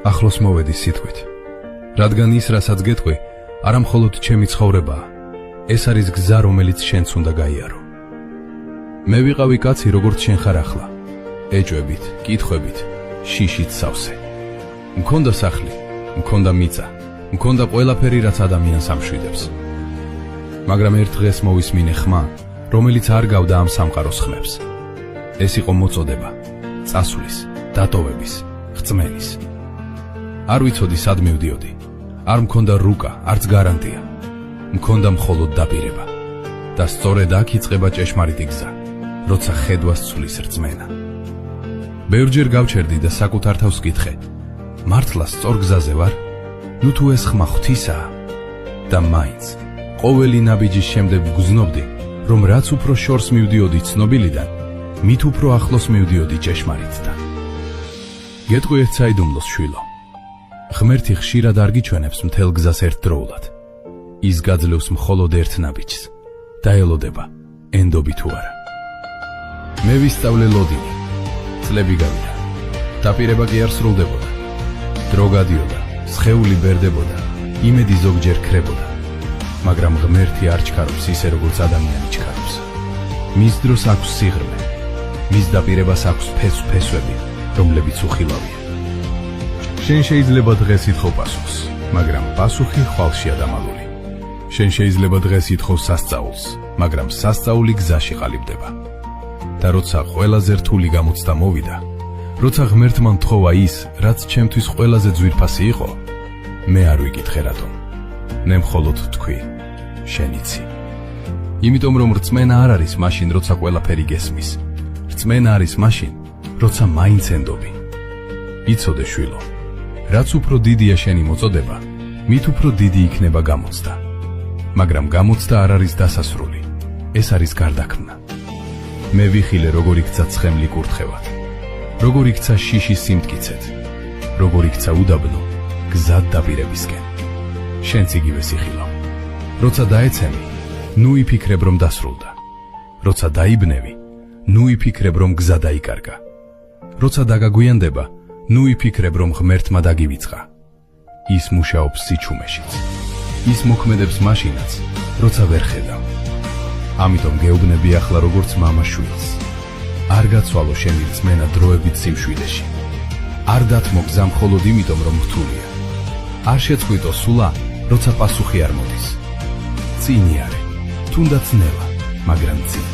ახლოს მოვედი სიტყვით. რადგან ის, რასაც გეტყვი, არა მხოლოდ ჩემი ცხოვრებაა, ეს არის გზა, რომელიც შენც უნდა გაიარო. მე ვიყავი კაცი, როგორც შენ ხარ ახლა. ეჭვებით, კითხვებით, შიშით სავსე. მქონდა სახლი, მქონდა მიწა, მქონდა ყველაფერი, რაც ადამიანს ამშვიდებს. მაგრამ ერთ დღეს მოვისმინე ხმა, რომელიც არ გავდა ამ სამყაროს ხმებს. ეს იყო მოწოდება, წასვლის, დატოვების, რწმენის. არ ვიცოდი სად მივდიოდი. არ მქონდა რუკა, არც გარანტია. მქონდა მხოლოდ დაპირება. და სწორედ აქ იწყება ჭეშმარიტი გზა, როცა ხედვას ცვლის რწმენა. ბევრჯერ გავჩერდი და საკუთარ თავს ვკითხე, მართლა სწორ გზაზე ვარ? ნუ თუ ეს ხმა ღვთისაა? და მაინც ყოველი ნაბიჯის შემდეგ ვგრძნობდი, რომ რაც უფრო შორს მივდიოდი ცნობილიდან, მით უფრო ახლოს მივდიოდი ჭეშმარიტთან. გეტყვი ერთ საიდუმლოს, შვილო. ღმერთი ხშირად არ გიჩვენებს მთელ გზას ერთდროულად. ის გაძლევს მხოლოდ ერთ ნაბიჯს და ელოდება, ენდობი თუ არა. მე ვისწავლე ლოდინი. წლები გავიდა. დაპირება კი არ სრულდებოდა. დრო გადიოდა, სხეული ბერდებოდა, იმედი ზოგჯერ ქრებოდა. მაგრამ ღმერთი არ ჩქარობს ისე, როგორც ადამიანი ჩქარობს. მის დროს აქვს სიღრმე, მის დაპირებას აქვს ფესვები, რომლებიც უხილავია. შენ შეიძლება დღეს ითხოვ პასუხს, მაგრამ პასუხი ხვალშია დამალული. შენ შეიძლება დღეს ითხოვ სასწაულს, მაგრამ სასწაული გზაში ყალიბდება. და როცა ყველაზე რთული გამოცდა მოვიდა, როცა ღმერთმა მთხოვა ის, რაც ჩემთვის ყველაზე ძვირფასი იყო, მე არ ვიკითხე რატომ. მე მხოლოდ თქვი, შენ იცი. იმიტომ რომ რწმენა არ არის მაშინ, როცა ყველაფერი გესმის. რწმენა არის მაშინ, როცა მაინც ენდობი. იცოდე, შვილო, რაც უფრო დიდია შენი მოწოდება, მით უფრო დიდი იქნება გამოცდა. მაგრამ გამოცდა არ არის დასასრული, ეს არის გარდაქმნა. მე ვიხილე, როგორ იქცა ცხემლი კურთხევად, როგორ იქცა შიში სიმტკიცეთ, როგორ იქცა უდაბნო გზად დაპირებისკენ. შენც იგივე სიხილო. როცა დაეცემი, ნუ იფიქრებ, რომ დასრულდა. როცა დაიბნევი, ნუ იფიქრებ, რომ გზა დაიკარგა. როცა დაგაგვიანდება, ნუ იფიქრებ, რომ ღმერთმა დაგივიწყა. ის მუშაობს სიჩუმეშიც. ის მოქმედებს მაშინაც, როცა ვერ ხედავ. ამიტომ გეუბნები ახლა როგორც მამა შვილს. არ გაცვალო შენი რწმენა დროებით სიმშვიდეში. არ დათმო გზა მხოლოდ იმიტომ, რომ რთულია. არ შეწყვიტო სულა, როცა პასუხი არ მოდის. წინი არე, თუნდაც ნელა, მაგრამ წინ.